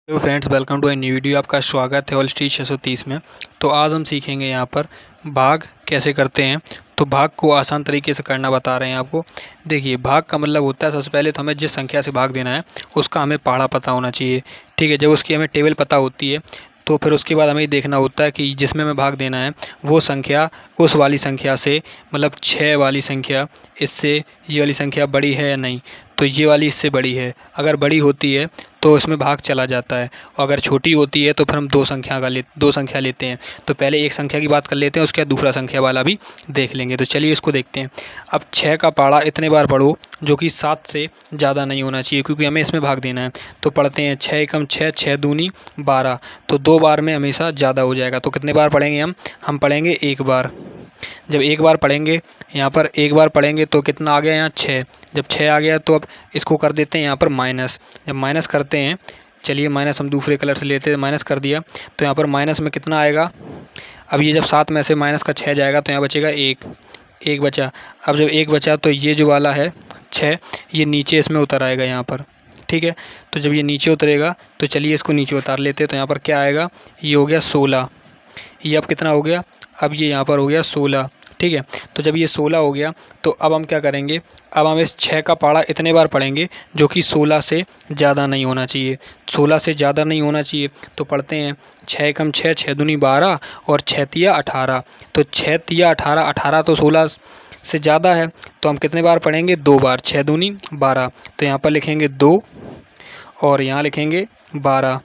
Hello friends, welcome to a new video. आपका स्वागत है ऑल स्ट्रीट 630 में। तो आज हम सीखेंगे यहाँ पर भाग कैसे करते हैं। तो भाग को आसान तरीके से करना बता रहे हैं आपको। देखिए, भाग का मतलब होता है, सबसे पहले तो हमें जिस संख्या से भाग देना है उसका हमें पहाड़ा पता होना चाहिए। ठीक है, जब उसकी हमें टेबल पता होती है तो फिर उसके बाद हमें ये देखना होता है कि जिसमें हमें भाग देना है वो संख्या उस वाली संख्या से, मतलब 6 वाली संख्या, इससे ये वाली संख्या बड़ी है या नहीं। तो ये वाली इससे बड़ी है, अगर बड़ी होती है तो इसमें भाग चला जाता है, और अगर छोटी होती है तो फिर हम दो संख्या लेते हैं। तो पहले एक संख्या की बात कर लेते हैं, उसके बाद दूसरा संख्या वाला भी देख लेंगे। तो चलिए इसको देखते हैं। अब 6 का पहाड़ा इतने बार पढ़ो जो कि 7 से ज़्यादा नहीं होना चाहिए, क्योंकि हमें इसमें भाग देना है। तो पढ़ते हैं 6 एकम 6, 6 दूनी 12। तो 2 बार में हमेशा ज़्यादा हो जाएगा। तो कितने बार पढ़ेंगे हम पढ़ेंगे 1 बार। जब एक बार पढ़ेंगे, यहाँ पर एक बार पढ़ेंगे तो कितना आ गया यहाँ 6। जब 6 आ गया तो अब इसको कर देते हैं यहाँ पर माइनस। जब माइनस करते हैं, चलिए माइनस हम दूसरे कलर से लेते हैं, माइनस कर दिया तो यहाँ पर माइनस में कितना आएगा। अब ये जब 7 में से माइनस का 6 जाएगा तो यहाँ बचेगा 1 बचा। अब जब 1 बचा तो ये जो वाला है 6, ये नीचे इसमें उतर आएगा यहाँ पर। ठीक है, तो जब ये नीचे उतरेगा तो चलिए इसको नीचे उतार लेते हैं। तो यहाँ पर क्या आएगा, ये हो गया 16। ये अब कितना हो गया, अब ये यहाँ पर हो गया 16। ठीक है, तो जब ये 16 हो गया तो अब हम क्या करेंगे, अब हम इस 6 का पहाड़ा इतने बार पढ़ेंगे जो कि 16 से ज़्यादा नहीं होना चाहिए। 16 से ज़्यादा नहीं होना चाहिए तो पढ़ते हैं 6 एकम 6, 6 दूनी 12 और 6 तिया 18। तो 6 तिया 18, 18 तो 16 से ज़्यादा है, तो हम कितने बार पढ़ेंगे, 2 बार। 6 दूनी 12, तो यहाँ पर लिखेंगे 2 और यहाँ लिखेंगे 12।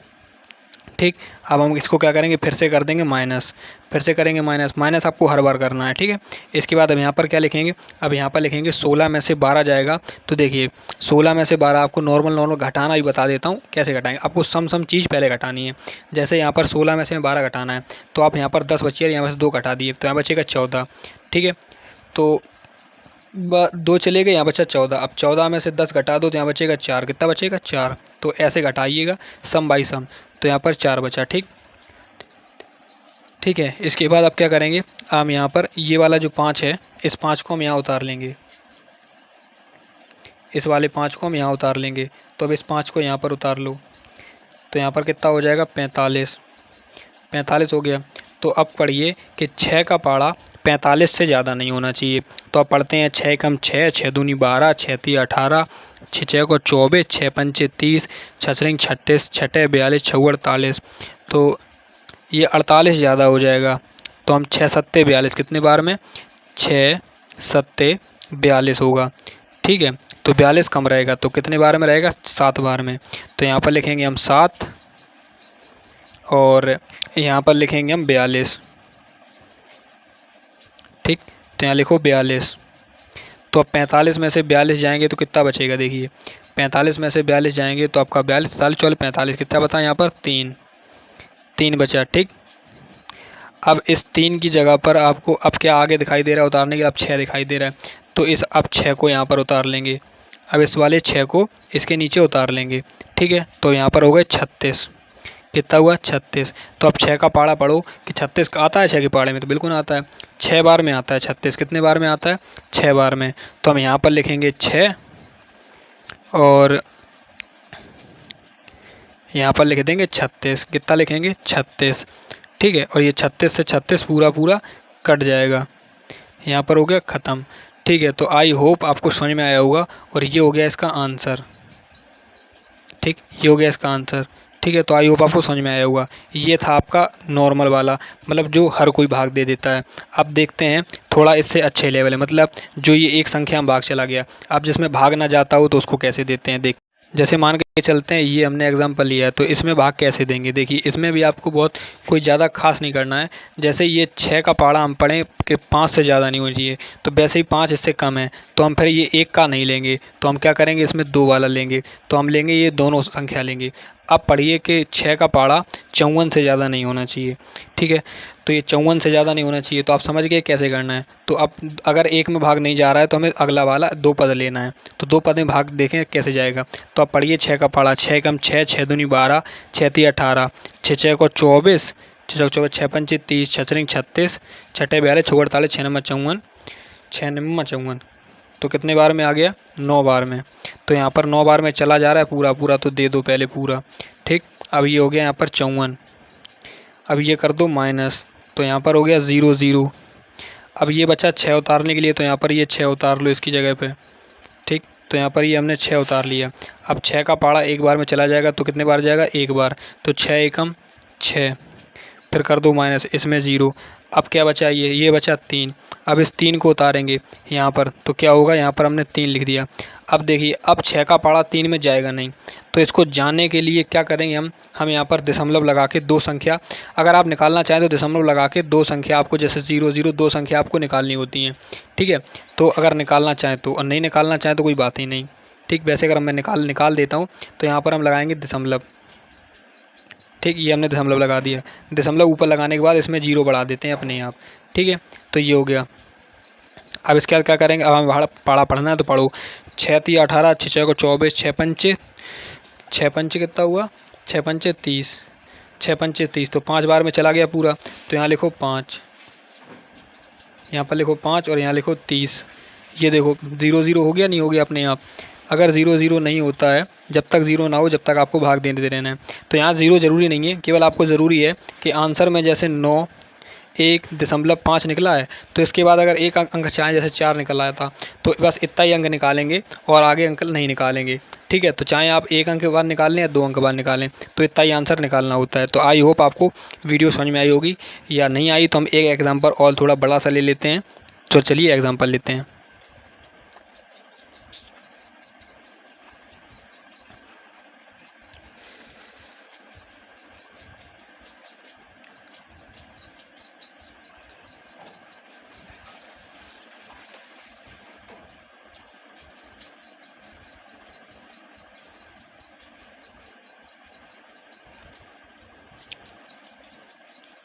ठीक, अब हम इसको क्या करेंगे, फिर से कर देंगे माइनस, फिर से करेंगे माइनस। माइनस आपको हर बार करना है। ठीक है, इसके बाद अब यहाँ पर क्या लिखेंगे, अब यहाँ पर लिखेंगे 16 में से 12 जाएगा। तो देखिए 16 में से 12 आपको नॉर्मल घटाना भी बता देता हूँ कैसे घटाएंगे। आपको सम चीज़ पहले घटानी है। जैसे यहाँ पर 16 में से 12 घटाना है तो आप यहाँ पर 10 बचिए, यहाँ से 2 घटा दिए तो यहाँ बचेगा 14। ठीक है, तो 2 चले गए, यहाँ बचा 14। अब 14 में से 10 घटा दो तो यहाँ बचेगा 4। कितना बचेगा, 4। तो ऐसे घटाइएगा सम बाई सम, तो यहाँ पर 4 बचा। ठीक है, इसके बाद आप क्या करेंगे, हम यहाँ पर ये वाला जो 5 है, इस 5 को हम यहाँ उतार लेंगे, इस वाले 5 को हम यहाँ उतार लेंगे। तो अब इस 5 को यहाँ पर उतार लो तो यहाँ पर कितना हो जाएगा, 45। 45 हो गया। तो अब पढ़िए कि 6 का पहाड़ा 45 से ज़्यादा नहीं होना चाहिए। तो अब पढ़ते हैं 6 एकम 6, 6 दूनी 12, 6 तिया 18, 6 छः को 24, 6 पंचे 30, 6 छः 36, 6 42, 6 48। तो ये 48 ज़्यादा हो जाएगा। तो हम 6 सत्ते 42, कितने बार में, 6 सत्ते 42 होगा। ठीक है, तो 42 कम रहेगा तो कितने बार में रहेगा, 7 बार में। तो यहाँ पर लिखेंगे हम 7 और यहाँ पर लिखेंगे हम 42। ठीक, तो यहाँ लिखो 42। तो अब 45 में से 42 जाएंगे तो कितना बचेगा, देखिए 45 में से 42 जाएंगे तो आपका 42, 44, 44, 45 कितना बताएं, यहाँ पर 3 बचा। ठीक, अब इस 3 की जगह पर आपको अब क्या आगे दिखाई दे रहा है उतारने के, अब 6 दिखाई दे रहा है। तो इस अब 6 को यहाँ पर उतार लेंगे। अब इस वाले 6 को इसके नीचे उतार लेंगे। ठीक है, तो यहाँ पर हो गए 36। कितना हुआ, 36। तो अब 6 का पहाड़ा पढ़ो कि 36 का आता है 6 के पहाड़े में, तो बिल्कुल आता है। 6 बार में आता है 36, कितने बार में आता है, 6 बार में। तो हम यहाँ पर लिखेंगे 6 और यहाँ पर लिख देंगे 36। कितना लिखेंगे, 36। ठीक है, और ये 36 से 36 पूरा कट जाएगा। यहाँ पर हो गया ख़त्म। ठीक है, तो आई होप आपको समझ में आया होगा और ये हो गया इसका आंसर। ठीक, ये हो गया इसका आंसर। ठीक है, तो आई होप आपको समझ में आया होगा। ये था आपका नॉर्मल वाला, मतलब जो हर कोई भाग दे देता है। अब देखते हैं थोड़ा इससे अच्छे लेवल है, मतलब जो ये एक संख्या में भाग चला गया। अब जिसमें भाग ना जाता हो तो उसको कैसे देते हैं, देख जैसे मान के चलते हैं, ये हमने एग्जांपल लिया है तो इसमें भाग कैसे देंगे। देखिए इसमें भी आपको बहुत कोई ज़्यादा खास नहीं करना है। जैसे ये 6 का पहाड़ा हम पढ़ें कि 5 से ज़्यादा नहीं होना चाहिए, तो वैसे ही 5 इससे कम है तो हम फिर ये 1 का नहीं लेंगे, तो हम क्या करेंगे, इसमें 2 वाला लेंगे। तो हम लेंगे ये दोनों संख्या लेंगे। अब पढ़िए कि 6 का पहाड़ा 54 से ज़्यादा नहीं होना चाहिए। ठीक है, तो ये 54 से ज़्यादा नहीं होना चाहिए। तो आप समझ गए कैसे करना है। तो अब अगर 1 में भाग नहीं जा रहा है तो हमें अगला वाला 2 पद लेना है। तो 2 पद में भाग देखें कैसे जाएगा। तो आप पढ़िए 6 का पहाड़ा 6 एकम 6, 6 दूनी 12, 6 तिया 18, 6 छः को 24, 6 चौक 24, 6 पंचे 30, 6 छः 36, 6 42, 6 48, 6 नंबर 54, 6 नंबर 54। तो कितने बार में आ गया, 9 बार में। तो यहाँ पर 9 बार में चला जा रहा है पूरा, तो दे दो पहले पूरा। ठीक, अब ये हो गया यहाँ पर 54। अब ये कर दो माइनस, तो यहाँ पर हो गया 0 0। अब ये बचा 6 उतारने के लिए, तो यहाँ पर ये 6 उतार लो इसकी जगह पे। ठीक, तो यहाँ पर ये हमने 6 उतार लिया। अब 6 का पाड़ा एक बार में चला जाएगा तो कितने बार जाएगा, एक बार, तो 6 एकम 6। फिर कर दो माइनस, इसमें 0। अब क्या बचा, ये बचा 3। अब इस 3 को उतारेंगे यहाँ पर, तो क्या होगा, यहाँ पर हमने 3 लिख दिया। अब देखिए, अब 6 का पाड़ा 3 में जाएगा नहीं, तो इसको जानने के लिए क्या करेंगे हम यहाँ पर दशमलव लगा के दो संख्या, अगर आप निकालना चाहें तो दशमलव लगा के दो संख्या आपको, जैसे 0 0 दो संख्या आपको निकालनी होती हैं। ठीक है, तो अगर निकालना चाहें तो, और नहीं निकालना चाहें तो कोई बात ही नहीं। ठीक, वैसे अगर मैं निकाल देता हूँ तो यहाँ पर हम लगाएंगे दशमलव। ठीक, ये हमने दशमलव लगा दिया। दशमलव ऊपर लगाने के बाद इसमें 0 बढ़ा देते हैं अपने आप। ठीक है, तो ये हो गया। अब इसके बाद क्या करेंगे, अब हमें पाड़ा पढ़ना है तो पढ़ो। 6 3 18, 6 6 को 24, 6 पंचे कितना हुआ, 6 पंचे 30, 6 पंचे 30, तो 5 बार में चला गया पूरा, तो यहाँ लिखो 5, यहाँ पर लिखो 5 और यहाँ लिखो 30। ये देखो 0 0 हो गया, नहीं हो गया अपने आप। अगर 0 0 नहीं होता है, जब तक 0 ना हो जब तक आपको भाग देते रहना है। तो यहाँ 0 ज़रूरी नहीं है, केवल आपको ज़रूरी है कि आंसर में जैसे 9 1.5 निकला है, तो इसके बाद अगर एक अंक चाहें, जैसे 4 निकल आया था, तो बस इतना ही अंक निकालेंगे और आगे अंक नहीं निकालेंगे। ठीक है, तो चाहे आप एक अंक के बाद निकाल लें या 2 अंक के बाद निकालें, तो इतना ही आंसर निकालना होता है। तो आई होप आपको वीडियो समझ में आई होगी, या नहीं आई तो हम एक एग्जाम्पल और थोड़ा बड़ा सा ले लेते हैं। तो चलिए एग्जाम्पल लेते हैं।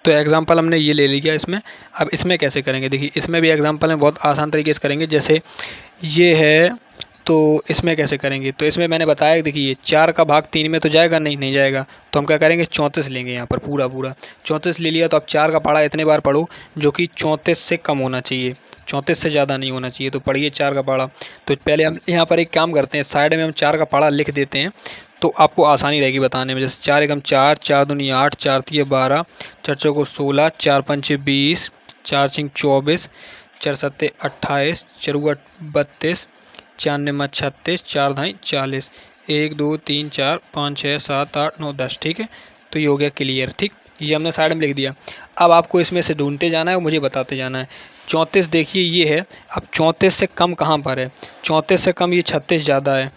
तो एग्जांपल हमने ये ले लिया इसमें। अब इसमें कैसे करेंगे, देखिए इसमें भी एग्जांपल में बहुत आसान तरीके से करेंगे। जैसे ये है, तो इसमें कैसे करेंगे, तो इसमें मैंने बताया, देखिए 4 का भाग 3 में तो जाएगा नहीं जाएगा, तो हम क्या करेंगे, 34 लेंगे यहाँ पर, पूरा 34 ले लिया। तो अब 4 का पाड़ा इतने बार पढ़ो जो कि 34 से कम होना चाहिए, 34 से ज़्यादा नहीं होना चाहिए। तो पढ़िए 4 का पाड़ा। तो पहले हम यहाँ पर एक काम करते हैं, साइड में हम 4 का पाड़ा लिख देते हैं, तो आपको आसानी रहेगी बताने में। जैसे 4 एकम 4, 4 दूनी 8, 4 तिये 12, 4 चौको 16, 4 पंचे 20, 4 छिंग 24, 4 सत्ते 28, 4 गुआ 32, 4 निमा 36, 4 धाई 40, 1 2 3 4 5 6 7 8 9 10। ठीक है, तो ये हो गया क्लियर। ठीक, ये हमने साइड में लिख दिया। अब आपको इसमें से ढूंढते जाना है और मुझे बताते जाना है। 34 देखिए ये है, अब 34 से कम कहाँ पर है, 34 से कम ये 36 ज़्यादा है,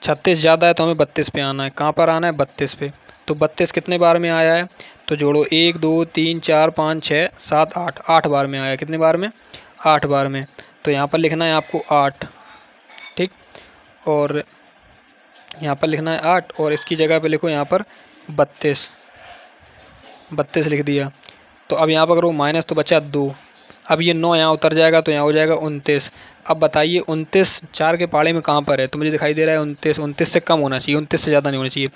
36 ज़्यादा है, तो हमें 32 पे आना है। कहाँ पर आना है, 32 पे। तो 32 कितने बार में आया है, तो जोड़ो 1 2 3 4 5 6 7 8, 8 बार में आया। कितने बार में, 8 बार में। तो यहाँ पर लिखना है आपको 8। ठीक, और यहाँ पर लिखना है 8 और इसकी जगह पे लिखो यहाँ पर 32, 32 लिख दिया। तो अब यहाँ पर करो माइनस, तो बचा 2। अब ये 9 यहाँ उतर जाएगा, तो यहाँ हो जाएगा 29। अब बताइए 29 4 के पाड़े में कहाँ पर है, तो मुझे दिखाई दे रहा है 29, 29 से कम होना चाहिए, 29 से ज़्यादा नहीं होना चाहिए।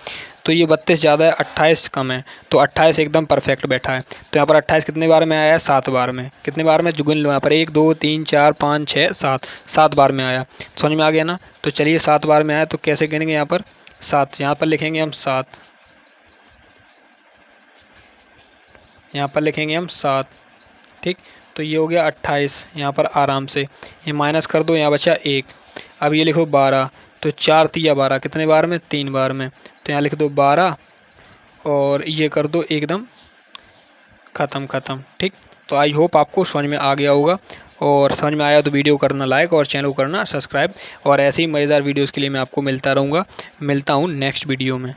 तो ये 32 ज़्यादा है, 28 कम है, तो 28 एकदम परफेक्ट बैठा है। तो यहाँ पर 28 कितने बार में आया है, 7 बार में। कितने बार में, जुगन लो यहाँ पर, 1 2 3 4 5 6 7, 7 बार में आया। समझ में आ गया ना। तो चलिए 7 बार में आया, तो कैसे गिनेंगे, यहाँ पर 7, यहाँ पर लिखेंगे हम 7, यहाँ पर लिखेंगे हम 7। ठीक, तो ये हो गया 28। यहाँ पर आराम से ये माइनस कर दो, यहाँ बचा 1। अब ये लिखो 12, तो 4 तिया 12, कितने बार में, 3 बार में। तो यहाँ लिख दो 12 और ये कर दो एकदम ख़त्म। ठीक, तो आई होप आपको समझ में आ गया होगा, और समझ में आया तो वीडियो करना लाइक और चैनल को करना सब्सक्राइब, और ऐसे ही मज़ेदार वीडियोज़ के लिए मैं आपको मिलता रहूँगा। मिलता हूँ नेक्स्ट वीडियो में।